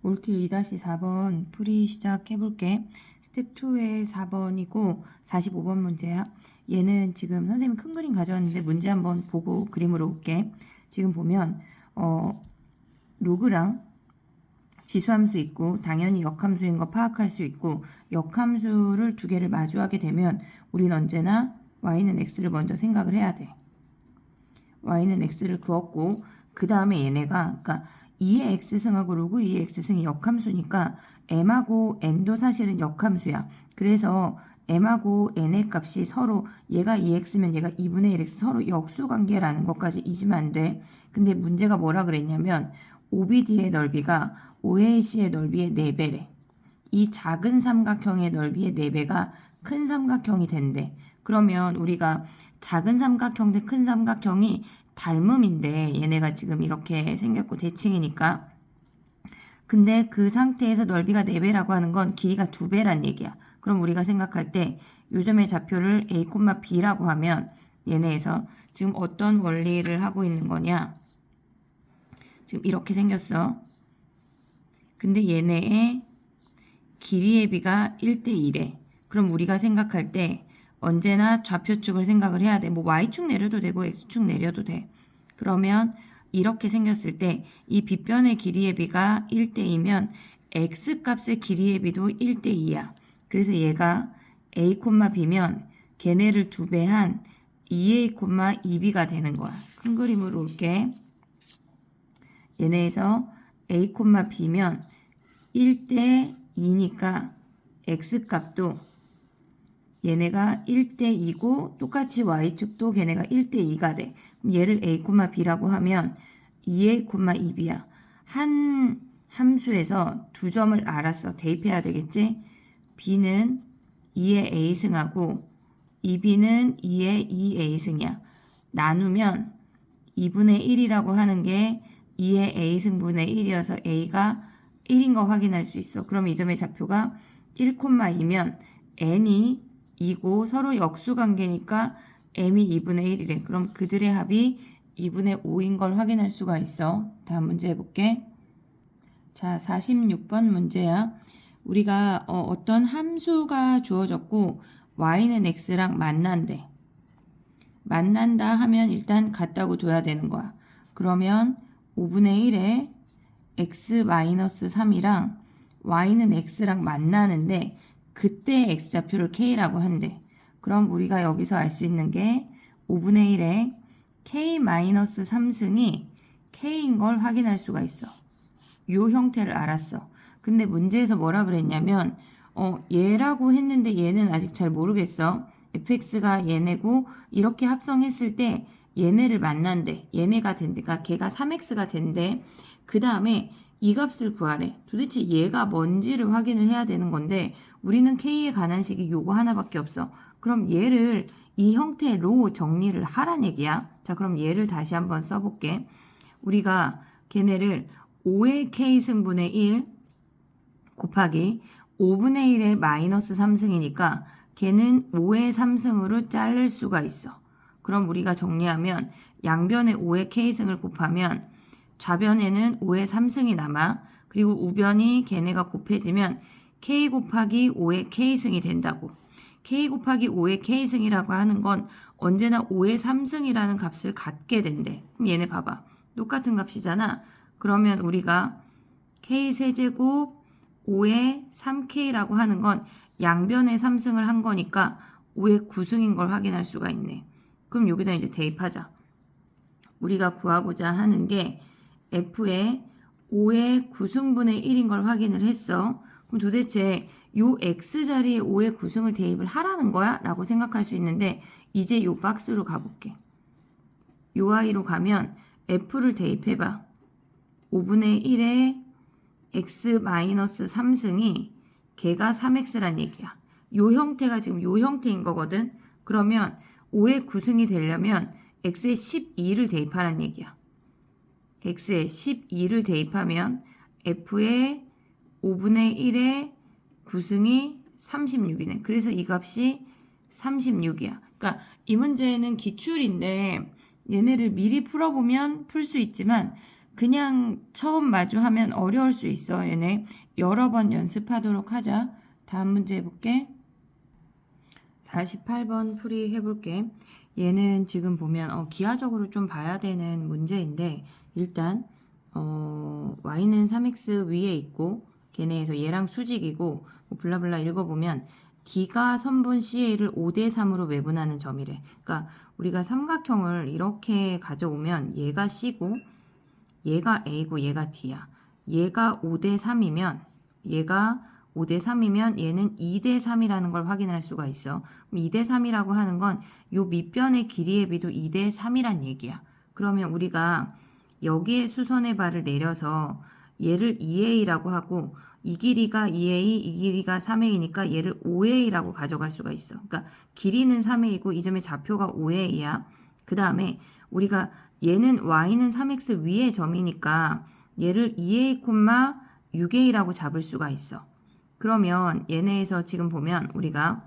올킬 2-4번 풀이 시작해볼게. 스텝 2의 4번이고 45번 문제야. 얘는 지금 선생님이 큰 그림 가져왔는데 문제 한번 보고 그림으로 올게. 지금 보면 로그랑 지수함수 있고 당연히 역함수인 거 파악할 수 있고 역함수를 두 개를 마주하게 되면 우린 언제나 y는 x를 먼저 생각을 해야 돼. y는 x를 그었고 그 다음에 얘네가 그러니까 2의 x승하고 로그 2의 x승이 역함수니까 m하고 n도 사실은 역함수야. 그래서 m하고 n의 값이 서로 얘가 2x면 얘가 2분의 1x 서로 역수관계라는 것까지 잊으면 안 돼. 근데 문제가 뭐라 그랬냐면 OBD의 넓이가 OAC의 넓이의 4배래. 이 작은 삼각형의 넓이의 4배가 큰 삼각형이 된대. 그러면 우리가 작은 삼각형 대 큰 삼각형이 닮음인데 얘네가 지금 이렇게 생겼고 대칭이니까. 근데 그 상태에서 넓이가 4배라고 하는 건 길이가 2배란 얘기야. 그럼 우리가 생각할 때 요점의 좌표를 A, B라고 하면 얘네에서 지금 어떤 원리를 하고 있는 거냐. 지금 이렇게 생겼어. 근데 얘네의 길이의 비가 1대1에. 그럼 우리가 생각할 때 언제나 좌표축을 생각을 해야 돼. 뭐 y축 내려도 되고 x축 내려도 돼. 그러면 이렇게 생겼을 때 이 빗변의 길이의 비가 1대2면 x값의 길이의 비도 1대2야. 그래서 얘가 a, b면 걔네를 2배한 2a, 2b가 되는 거야. 큰 그림으로 올게. 얘네에서 a, b면 1대2니까 x값도 얘네가 1대2고 똑같이 y축도 걔네가 1대2가 돼. 그럼 얘를 a, b라고 하면 2a, 2b야. 한 함수에서 두 점을 알았어. 대입해야 되겠지? b는 2의 a승하고 2b는 2의 2a승이야. 나누면 2분의 1이라고 하는 게 2의 a승분의 1이어서 a가 1인 거 확인할 수 있어. 그럼 이 점의 좌표가 1, 2면 n이 2고 서로 역수관계니까 m이 2분의 1이래. 그럼 그들의 합이 2분의 5인 걸 확인할 수가 있어. 다음 문제 해볼게. 자, 46번 문제야. 우리가 어떤 함수가 주어졌고 y는 x랑 만난대. 만난다 하면 일단 같다고 둬야 되는 거야. 그러면 5분의 1에 x-3이랑 y는 x랑 만나는데 그때 x좌표를 k라고 한대. 그럼 우리가 여기서 알 수 있는 게 5분의 1에 k-3승이 k인 걸 확인할 수가 있어. 요 형태를 알았어. 근데 문제에서 뭐라 그랬냐면 얘라고 했는데 얘는 아직 잘 모르겠어. fx가 얘네고 이렇게 합성했을 때 얘네를 만난대. 얘네가 된대. 그러니까 걔가 3x가 된대. 그 다음에 이 값을 구하래. 도대체 얘가 뭔지를 확인을 해야 되는 건데 우리는 k에 관한 식이 요거 하나밖에 없어. 그럼 얘를 이 형태로 정리를 하란 얘기야. 자, 그럼 얘를 다시 한번 써볼게. 우리가 걔네를 5의 k승분의 1 곱하기 5분의 1의 마이너스 3승이니까 걔는 5의 3승으로 자를 수가 있어. 그럼 우리가 정리하면 양변에 5의 k승을 곱하면 좌변에는 5의 3승이 남아. 그리고 우변이 걔네가 곱해지면 k 곱하기 5의 k승이 된다고. k 곱하기 5의 k승이라고 하는 건 언제나 5의 3승이라는 값을 갖게 된대. 그럼 얘네 봐봐. 똑같은 값이잖아. 그러면 우리가 k 세제곱 5의 3k라고 하는 건 양변에 3승을 한 거니까 5의 9승인 걸 확인할 수가 있네. 그럼 여기다 이제 대입하자. 우리가 구하고자 하는 게 f의 5의 9승분의 1인 걸 확인을 했어. 그럼 도대체 요 x자리에 5의 9승을 대입을 하라는 거야? 라고 생각할 수 있는데 이제 요 박스로 가볼게. 요 아이로 가면 f를 대입해봐. 5분의 1의 x-3승이 걔가 3x란 얘기야. 요 형태가 지금 요 형태인 거거든. 그러면 5의 9승이 되려면 x에 12를 대입하란 얘기야. x에 12를 대입하면 f의 5분의 1의 9승이 36이네. 그래서 이 값이 36이야. 그러니까 이 문제는 기출인데 얘네를 미리 풀어보면 풀 수 있지만 그냥 처음 마주하면 어려울 수 있어. 얘네 여러 번 연습하도록 하자. 다음 문제 해볼게. 48번 풀이 해볼게. 얘는 지금 보면 기하적으로 좀 봐야 되는 문제인데 일단 y는 3x 위에 있고 걔네에서 얘랑 수직이고 뭐 블라블라 읽어보면 d가 선분 CA를 5대 3으로 외분하는 점이래. 그러니까 우리가 삼각형을 이렇게 가져오면 얘가 C고 얘가 A고 얘가 D야. 얘가 5대 3이면 얘가 5대 3이면 얘는 2대 3이라는 걸 확인할 수가 있어. 그럼 2대 3이라고 하는 건 요 밑변의 길이의 비도 2대 3이란 얘기야. 그러면 우리가 여기에 수선의 발을 내려서 얘를 2a라고 하고 이 길이가 2a, 이 길이가 3a니까 얘를 5a라고 가져갈 수가 있어. 그러니까 길이는 3a고 이 점의 좌표가 5a야. 그 다음에 우리가 얘는 y는 3x 위의 점이니까 얘를 2a, 6a라고 잡을 수가 있어. 그러면 얘네에서 지금 보면 우리가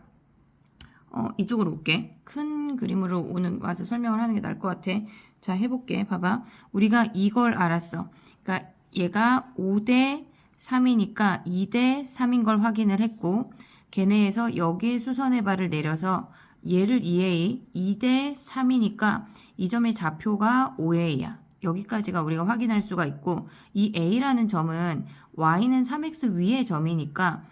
이쪽으로 올게. 큰 그림으로 와서 설명을 하는 게 나을 것 같아. 자, 해볼게. 봐봐. 우리가 이걸 알았어. 그러니까 얘가 5대 3이니까 2대 3인 걸 확인을 했고 걔네에서 여기에 수선의 발을 내려서 얘를 2a, 2대 3이니까 이 점의 좌표가 5a야. 여기까지가 우리가 확인할 수가 있고 이 a라는 점은 y는 3x 위의 점이니까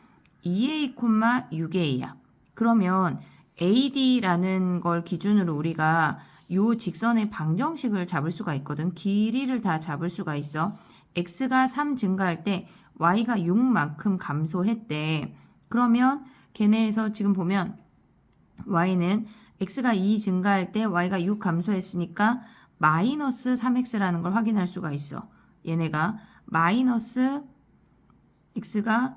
2a, 6a야. 그러면 AD라는 걸 기준으로 우리가 요 직선의 방정식을 잡을 수가 있거든. 길이를 다 잡을 수가 있어. x가 3 증가할 때 y가 6만큼 감소했대. 그러면 걔네에서 지금 보면 y는 x가 2 증가할 때 y가 6 감소했으니까 마이너스 3x라는 걸 확인할 수가 있어. 얘네가 마이너스 x가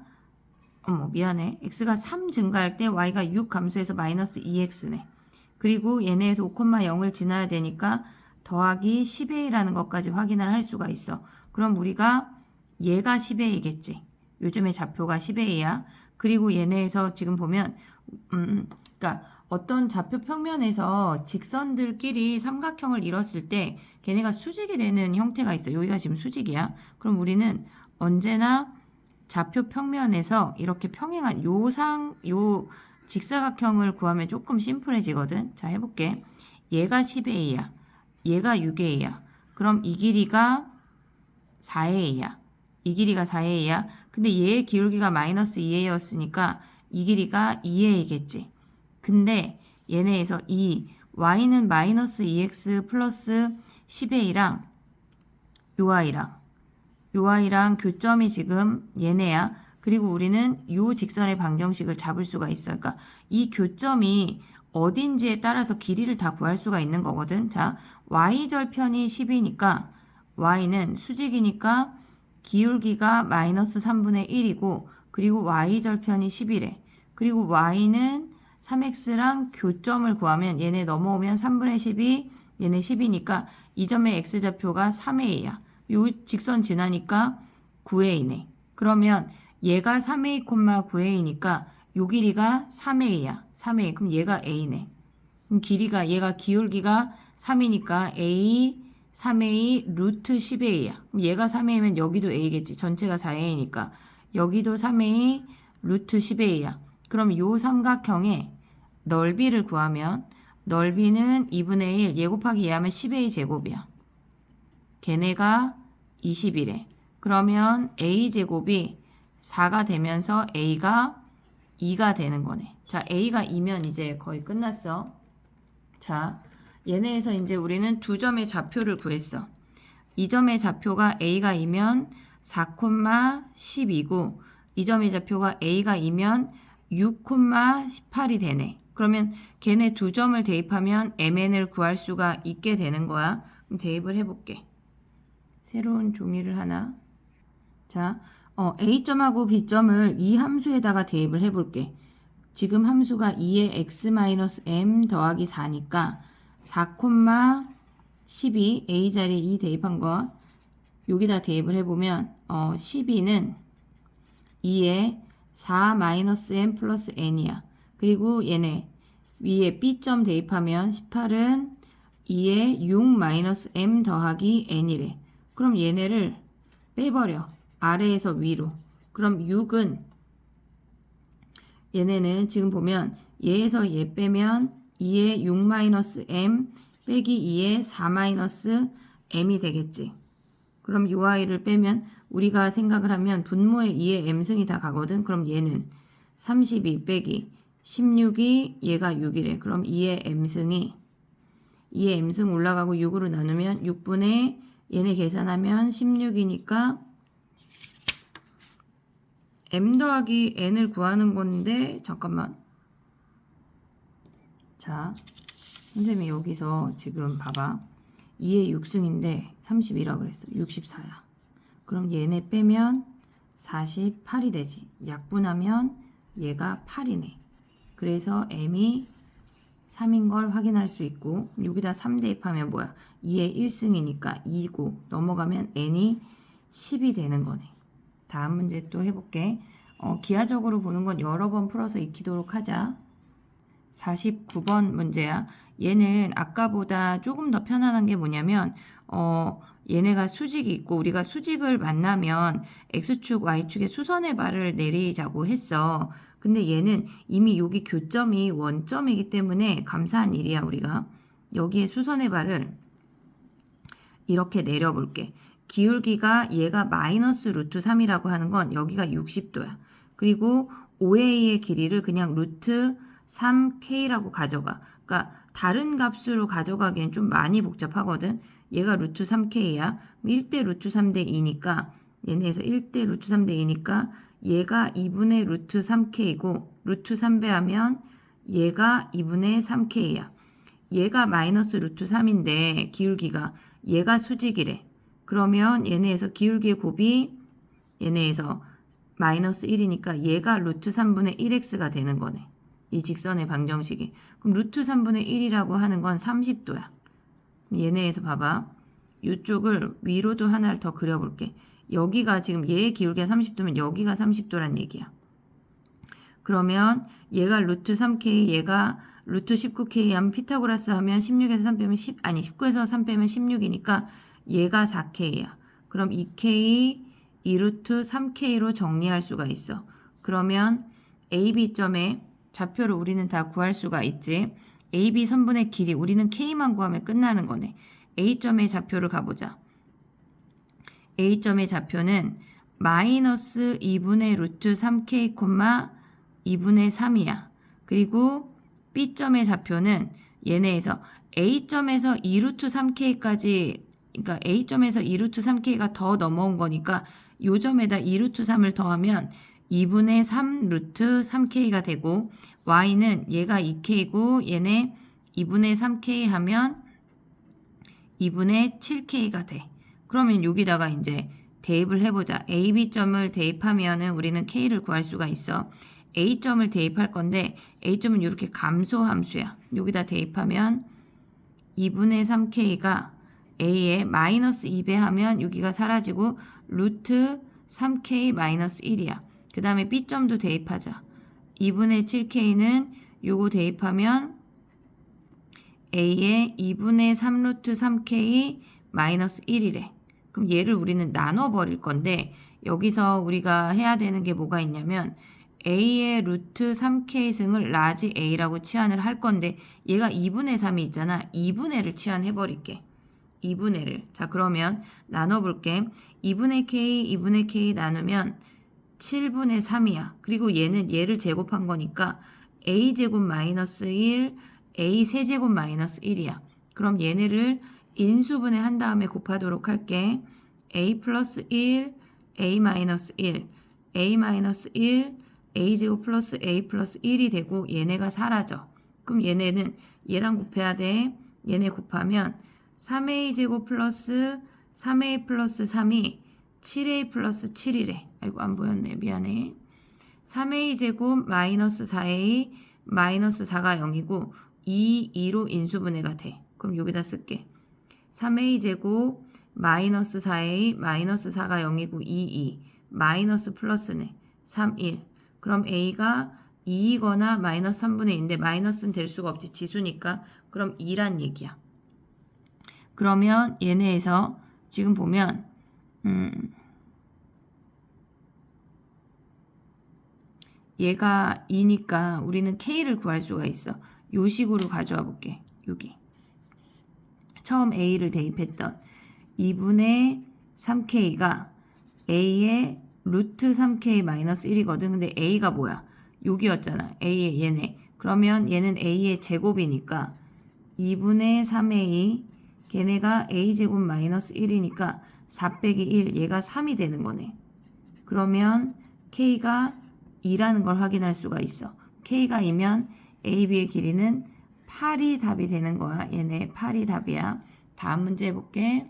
미안해. x가 3 증가할 때 y가 6 감소해서 마이너스 2x네. 그리고 얘네에서 5,0을 지나야 되니까 더하기 10a라는 것까지 확인을 할 수가 있어. 그럼 우리가 얘가 10a겠지. 요즘의 좌표가 10a야. 그리고 얘네에서 지금 보면 그러니까 어떤 좌표 평면에서 직선들끼리 삼각형을 이뤘을 때 걔네가 수직이 되는 형태가 있어. 여기가 지금 수직이야. 그럼 우리는 언제나 좌표 평면에서 이렇게 평행한 요 직사각형을 구하면 조금 심플해지거든. 자, 해볼게. 얘가 10a야. 얘가 6a야. 그럼 이 길이가 4a야. 이 길이가 4a야. 근데 얘의 기울기가 마이너스 2a였으니까 이 길이가 2a겠지. 근데 얘네에서 이 y는 마이너스 2x 플러스 10a랑 요 y랑 교점이 지금 얘네야. 그리고 우리는 요 직선의 방정식을 잡을 수가 있어. 그러니까 이 교점이 어딘지에 따라서 길이를 다 구할 수가 있는 거거든. 자, y절편이 10이니까 y는 수직이니까 기울기가 마이너스 3분의 1이고 그리고 y절편이 10이래. 그리고 y는 3x랑 교점을 구하면 얘네 넘어오면 3분의 10이 얘네 10이니까 이 점의 x좌표가 3a야. 요 직선 지나니까 9a네. 그러면 얘가 3a, 9a니까 요 길이가 3a야. 3a. 그럼 얘가 a네. 그럼 얘가 기울기가 3이니까 a, 3a, 루트 10a야. 그럼 얘가 3a면 여기도 a겠지. 전체가 4a니까. 여기도 3a, 루트 10a야. 그럼 요 삼각형의 넓이를 구하면 넓이는 2분의 1, 얘 곱하기 얘 하면 10a 제곱이야. 걔네가 20이래. 그러면 a제곱이 4가 되면서 a가 2가 되는 거네. 자, a가 2면 이제 거의 끝났어. 자, 얘네에서 이제 우리는 두 점의 좌표를 구했어. 이 점의 좌표가 a가 2면 4,12고 이 점의 좌표가 a가 2면 6,18이 되네. 그러면 걔네 두 점을 대입하면 mn을 구할 수가 있게 되는 거야. 그럼 대입을 해볼게. 새로운 종이를 하나. 자, a점하고 b점을 이 함수에다가 대입을 해볼게. 지금 함수가 2의 x-m 더하기 4니까 4,12 a 자리에 2 대입한 것 여기다 대입을 해보면 12는 2의 4-m 플러스 n이야. 그리고 얘네 위에 b점 대입하면 18은 2의 6-m 더하기 n이래. 그럼 얘네를 빼버려. 아래에서 위로. 그럼 6은 얘네는 지금 보면 얘에서 얘 빼면 2의 6-m 빼기 2의 4-m이 되겠지. 그럼 요 아이를 빼면 우리가 생각을 하면 분모에 2의 m승이 다 가거든. 그럼 얘는 32 빼기 16이 얘가 6이래. 그럼 2의 m승이 2의 m승 올라가고 6으로 나누면 6분의 얘네 계산하면 16이니까 m 더하기 n을 구하는 건데 잠깐만. 자, 선생님이 여기서 지금 봐봐. 2의 6승인데 32라고 그랬어. 64야. 그럼 얘네 빼면 48이 되지. 약분하면 얘가 8이네. 그래서 m이 3인 걸 확인할 수 있고 여기다 3 대입하면 뭐야? 2의 1승이니까 2고 넘어가면 n이 10이 되는 거네. 다음 문제 또 해볼게. 기하적으로 보는 건 여러 번 풀어서 익히도록 하자. 49번 문제야. 얘는 아까보다 조금 더 편안한 게 뭐냐면 얘네가 수직이 있고 우리가 수직을 만나면 X축, Y축에 수선의 발을 내리자고 했어. 근데 얘는 이미 여기 교점이 원점이기 때문에 감사한 일이야. 우리가 여기에 수선의 발을 이렇게 내려볼게. 기울기가 얘가 마이너스 루트 3이라고 하는 건 여기가 60도야. 그리고 OA의 길이를 그냥 루트 3K라고 가져가. 그러니까 다른 값으로 가져가기엔 좀 많이 복잡하거든. 얘가 루트 3K야. 1대 루트 3대 2니까 얘네에서 1대 루트 3대 2니까 얘가 2분의 루트 3K고 루트 3배하면 얘가 2분의 3K야. 얘가 마이너스 루트 3인데 기울기가 얘가 수직이래. 그러면 얘네에서 기울기의 곱이 얘네에서 마이너스 1이니까 얘가 루트 3분의 1x가 되는 거네. 이 직선의 방정식이. 그럼 루트 3분의 1이라고 하는 건 30도야. 얘네에서 봐봐. 이쪽을 위로도 하나를 더 그려볼게. 여기가 지금 얘의 기울기가 30도면 여기가 30도란 얘기야. 그러면 얘가 루트 3k, 얘가 루트 19k 하면 피타고라스 하면 16에서 3 빼면 10, 아니 19에서 3 빼면 16이니까 얘가 4k야. 그럼 2k 2루트 3k로 정리할 수가 있어. 그러면 AB점의 좌표를 우리는 다 구할 수가 있지. AB 선분의 길이 우리는 K만 구하면 끝나는 거네. A점의 좌표를 가보자. A점의 좌표는 마이너스 2분의 루트 3K, 2분의 3이야. 그리고 B점의 좌표는 얘네에서 A점에서 2루트 3K까지 그러니까 A점에서 2루트 3K가 더 넘어온 거니까 요 점에다 2루트 3을 더하면 2분의 3 루트 3K가 되고 Y는 얘가 2K고 얘네 2분의 3K 하면 2분의 7K가 돼. 그러면 여기다가 이제 대입을 해보자. A, B점을 대입하면은 우리는 K를 구할 수가 있어. A점을 대입할 건데 A점은 이렇게 감소 함수야. 여기다 대입하면 2분의 3K가 A에 마이너스 2배 하면 여기가 사라지고 루트 3K 마이너스 1이야. 그 다음에 B점도 대입하자. 2분의 7K는 요거 대입하면 A에 2분의 3 루트 3K 마이너스 1이래. 그럼 얘를 우리는 나눠버릴 건데 여기서 우리가 해야 되는 게 뭐가 있냐면 A의 루트 3K 승을 라지 A라고 치환을 할 건데 얘가 2분의 3이 있잖아. 2분의를 치환해버릴게. 2분의를. 자, 그러면 나눠볼게. 2분의 K, 2분의 K 나누면 7분의 3이야. 그리고 얘는 얘를 제곱한 거니까 A제곱 마이너스 1, A 세제곱 마이너스 1이야. 그럼 얘네를 인수분해 한 다음에 곱하도록 할게. A 플러스 1, A 마이너스 1, A 마이너스 1, A제곱 플러스 A 플러스 1이 되고 얘네가 사라져. 그럼 얘네는 얘랑 곱해야 돼. 얘네 곱하면 3a제곱 플러스 3a 플러스 3이 7a 플러스 7이래. 아이고 안 보였네. 미안해. 3a제곱 마이너스 4a 마이너스 4가 0이고 2로 인수분해가 돼. 그럼 여기다 쓸게. 3a제곱 마이너스 4a 마이너스 4가 0이고 2 마이너스 플러스네. 3, 1. 그럼 a가 2이거나 마이너스 3분의 2인데 마이너스는 될 수가 없지. 지수니까. 그럼 2란 얘기야. 그러면 얘네에서 지금 보면 얘가 2니까 우리는 K를 구할 수가 있어. 요 식으로 가져와 볼게. 여기. 처음 A를 대입했던 2분의 3K가 A의 루트 3K 마이너스 1이거든. 근데 A가 뭐야? 여기였잖아. A의 얘네. 그러면 얘는 A의 제곱이니까 2분의 3A 걔네가 A제곱 마이너스 1이니까 4 빼기 1 얘가 3이 되는 거네. 그러면 K가 2라는 걸 확인할 수가 있어. K가 2면 AB의 길이는 8이 답이 되는 거야. 얘네 8이 답이야. 다음 문제 해볼게.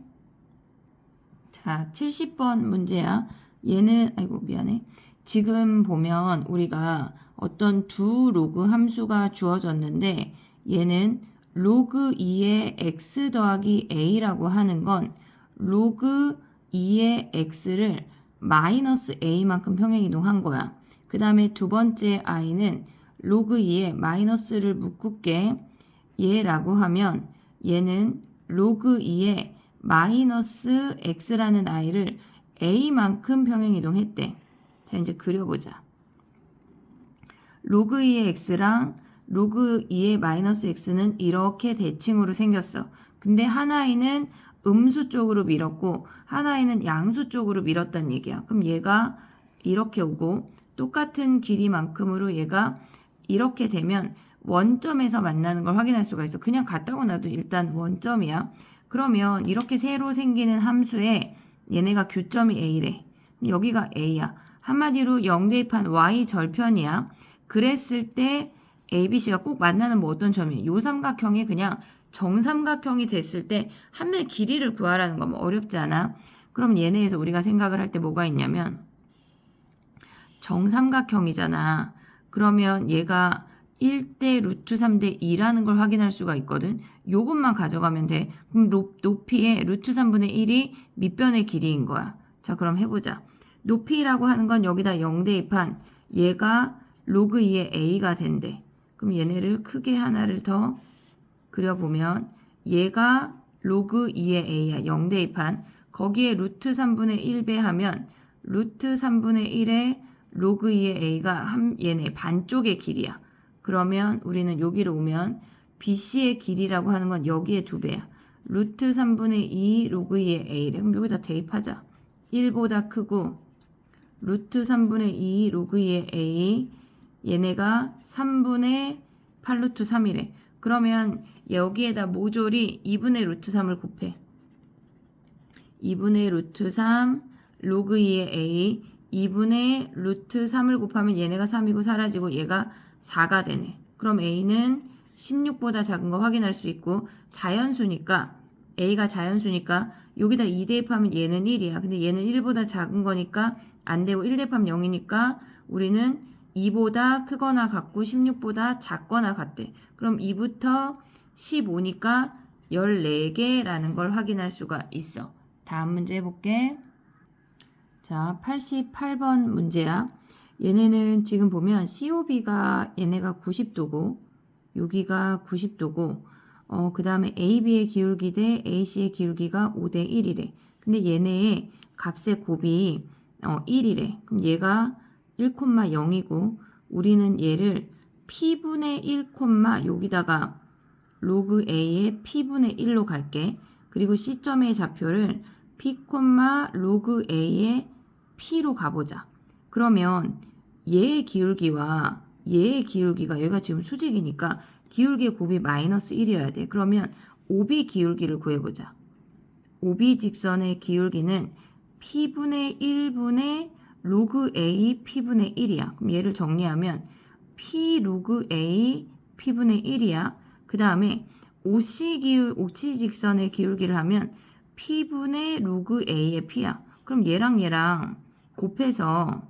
자, 70번 문제야. 얘는 아이고 미안해. 지금 보면 우리가 어떤 두 로그 함수가 주어졌는데 얘는 로그 2의 x 더하기 a라고 하는 건 로그 2의 x를 마이너스 a만큼 평행이동한 거야. 그 다음에 두 번째 i는 로그 2의 마이너스를 묶을게. 얘라고 하면 얘는 로그 2의 마이너스 x라는 i를 a만큼 평행이동했대. 자, 이제 그려보자. 로그 2의 x랑 로그 2의 마이너스 x는 이렇게 대칭으로 생겼어. 근데 하나이는 음수 쪽으로 밀었고 하나이는 양수 쪽으로 밀었단 얘기야. 그럼 얘가 이렇게 오고 똑같은 길이만큼으로 얘가 이렇게 되면 원점에서 만나는 걸 확인할 수가 있어. 그냥 같다고 놔도 일단 원점이야. 그러면 이렇게 새로 생기는 함수에 얘네가 교점이 A래. 여기가 A야. 한마디로 0 대입한 Y 절편이야. 그랬을 때 ABC가 꼭 만나는 뭐 어떤 점이에요? 요 삼각형이 그냥 정삼각형이 됐을 때 한 면의 길이를 구하라는 거 뭐 어렵지 않아? 그럼 얘네에서 우리가 생각을 할 때 뭐가 있냐면 정삼각형이잖아. 그러면 얘가 1대 루트 3대 2라는 걸 확인할 수가 있거든. 요것만 가져가면 돼. 그럼 높이의 루트 3분의 1이 밑변의 길이인 거야. 자, 그럼 해보자. 높이라고 하는 건 여기다 0 대입한 얘가 로그 2의 a가 된대. 그럼 얘네를 크게 하나를 더 그려보면 얘가 로그 2의 a야. 0 대입한 거기에 루트 3분의 1 배하면 루트 3분의 1에 로그 2의 a가 얘네 반쪽의 길이야. 그러면 우리는 여기로 오면 BC의 길이라고 하는 건 여기에 2배야. 루트 3분의 2 로그 2의 a래. 그럼 여기다 대입하자. 1보다 크고 루트 3분의 2 로그 2의 a 얘네가 3분의 8 루트 3이래. 그러면 여기에다 모조리 2분의 루트 3을 곱해. 2분의 루트 3 로그 2의 a 2분의 루트 3을 곱하면 얘네가 3이고 사라지고 얘가 4가 되네. 그럼 a는 16보다 작은 거 확인할 수 있고 자연수니까 a가 자연수니까 여기다 2 대입하면 얘는 1이야. 근데 얘는 1보다 작은 거니까 안 되고 1 대입하면 0이니까 우리는 2보다 크거나 같고 16보다 작거나 같대. 그럼 2부터 15니까 14개라는 걸 확인할 수가 있어. 다음 문제 해볼게. 자, 88번 문제야. 얘네는 지금 보면 COB가 얘네가 90도고 여기가 90도고 그 다음에 AB의 기울기 대 AC의 기울기가 5대 1이래. 근데 얘네의 값의 곱이 1이래. 그럼 얘가 1,0이고 우리는 얘를 P분의 1, 여기다가 로그 A의 P분의 1로 갈게. 그리고 C점의 좌표를 P, 로그 A의 P로 가보자. 그러면 얘의 기울기와 얘의 기울기가 여기가 지금 수직이니까 기울기의 곱이 마이너스 1이어야 돼. 그러면 OB 기울기를 구해보자. OB 직선의 기울기는 P분의 1분의 로그 A P분의 1이야. 그럼 얘를 정리하면 P 로그 A P분의 1이야. 그 다음에 OC 직선의 기울기를 하면 P분의 로그 A의 P야. 그럼 얘랑 곱해서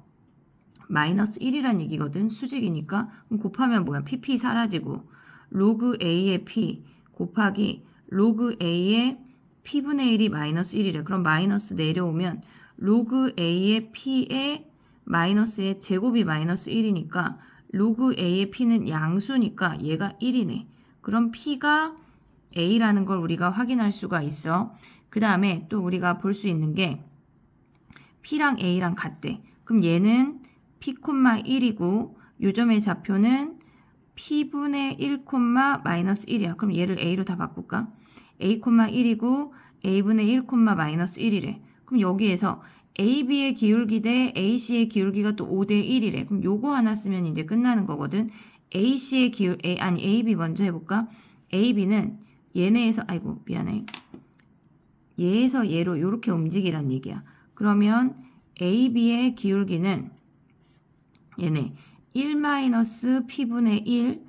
마이너스 1이란 얘기거든. 수직이니까. 그럼 곱하면 뭐야? PP 사라지고 로그 A의 P 곱하기 로그 A의 P분의 1이 마이너스 1이래. 그럼 마이너스 내려오면 로그 A의 P의 마이너스의 제곱이 마이너스 1이니까 로그 A의 P는 양수니까 얘가 1이네. 그럼 P가 A라는 걸 우리가 확인할 수가 있어. 그 다음에 또 우리가 볼 수 있는 게 P랑 A랑 같대. 그럼 얘는 P,1이고 요점의 좌표는 P분의 1, 마이너스 1이야. 그럼 얘를 A로 다 바꿀까? A,1이고 A분의 1, 마이너스 1이래. 그럼 여기에서 AB의 기울기 대 AC의 기울기가 또 5대 1이래. 그럼 요거 하나 쓰면 이제 끝나는 거거든. AC의 AB 먼저 해볼까? AB는 얘네에서, 아이고, 미안해. 얘에서 얘로 이렇게 움직이란 얘기야. 그러면 AB의 기울기는 얘네 1-P분의 1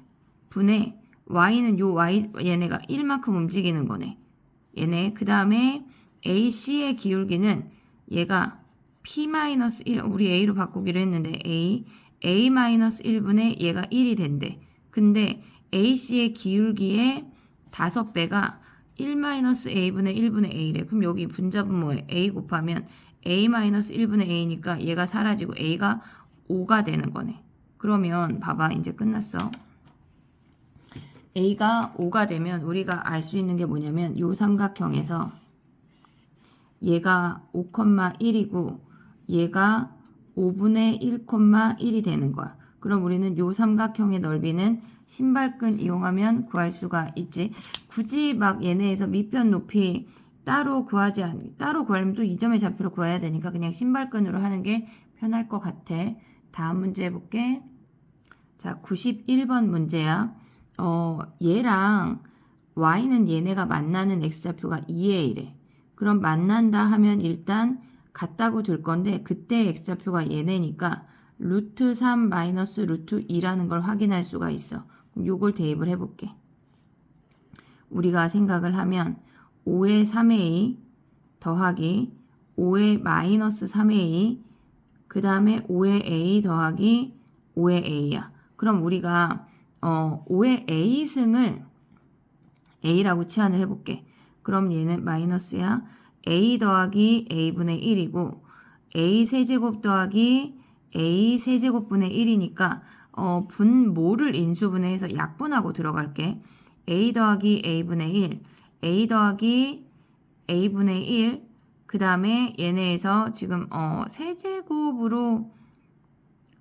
분의 Y는 요 Y 얘네가 1만큼 움직이는 거네. 얘네 그 다음에 AC의 기울기는 얘가 P-1 우리 A로 바꾸기로 했는데 A-1분의 얘가 1이 된대. 근데 AC의 기울기의 5배가 1-A분의 1분의 A래. 그럼 여기 분자분 뭐해? A 곱하면 A-1분의 A니까 얘가 사라지고 A가 5가 되는 거네. 그러면 봐봐, 이제 끝났어. A가 5가 되면 우리가 알 수 있는 게 뭐냐면 요 삼각형에서 얘가 5,1이고 얘가 5분의 1,1이 되는 거야. 그럼 우리는 요 삼각형의 넓이는 신발끈 이용하면 구할 수가 있지. 굳이 막 얘네에서 밑변 높이 따로 구하려면 또 이 점의 좌표로 구해야 되니까 그냥 신발끈으로 하는 게 편할 것 같아. 다음 문제 해볼게. 자, 91번 문제야. 얘랑 y는 얘네가 만나는 x좌표가 2의 1에. 그럼 만난다 하면 일단 같다고 둘 건데 그때 x좌표가 얘네니까 루트 3 마이너스 루트 2라는 걸 확인할 수가 있어. 그럼 요걸 대입을 해볼게. 우리가 생각을 하면 5의 3a 더하기 5의 마이너스 3a 그 다음에 5의 a 더하기 5의 a야. 그럼 우리가 5의 a승을 a라고 치환을 해볼게. 그럼 얘는 마이너스야. a 더하기 a분의 1이고 a 세제곱 더하기 a 세제곱분의 1이니까 분모를 인수분해해서 약분하고 들어갈게. a 더하기 a분의 1, a 더하기 a분의 1, 그 다음에 얘네에서 지금 세제곱으로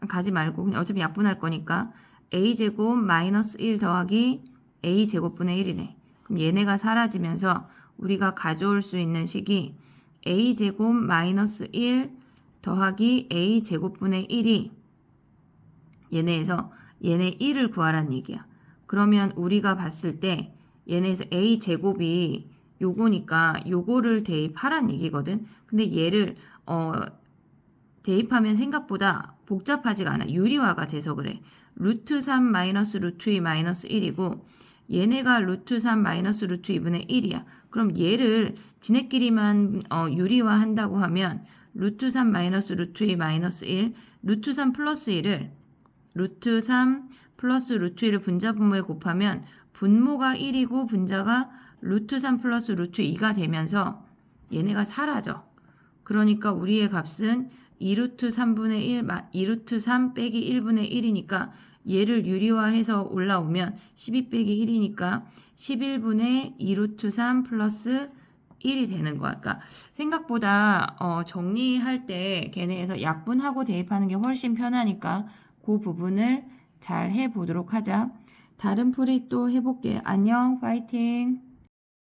가지 말고 그냥 어차피 약분할 거니까 a제곱 마이너스 1 더하기 a제곱분의 1이네. 그럼 얘네가 사라지면서 우리가 가져올 수 있는 식이 a제곱 마이너스 1 더하기 a제곱분의 1이 얘네에서 얘네 1을 구하란 얘기야. 그러면 우리가 봤을 때 얘네에서 a제곱이 요거니까 요거를 대입하란 얘기거든. 근데 얘를 대입하면 생각보다 복잡하지가 않아. 유리화가 돼서 그래. 루트 3 마이너스 루트 2 마이너스 1이고 얘네가 루트 3 마이너스 루트 2분의 1이야. 그럼 얘를 지네끼리만 유리화 한다고 하면 루트 3 마이너스 루트 2 마이너스 1 루트 3 플러스 1을 루트 3 플러스 루트 1을 분자 분모에 곱하면 분모가 1이고 분자가 루트 3 플러스 루트 2가 되면서 얘네가 사라져. 그러니까 우리의 값은 2루트 3분의 1, 2루트 3 빼기 1분의 1이니까 얘를 유리화해서 올라오면 12 빼기 1이니까 11분의 2루트 3 플러스 1이 되는 거야. 그러니까 생각보다 정리할 때 걔네에서 약분하고 대입하는 게 훨씬 편하니까 그 부분을 잘 해보도록 하자. 다른 풀이 또 해볼게. 안녕, 파이팅!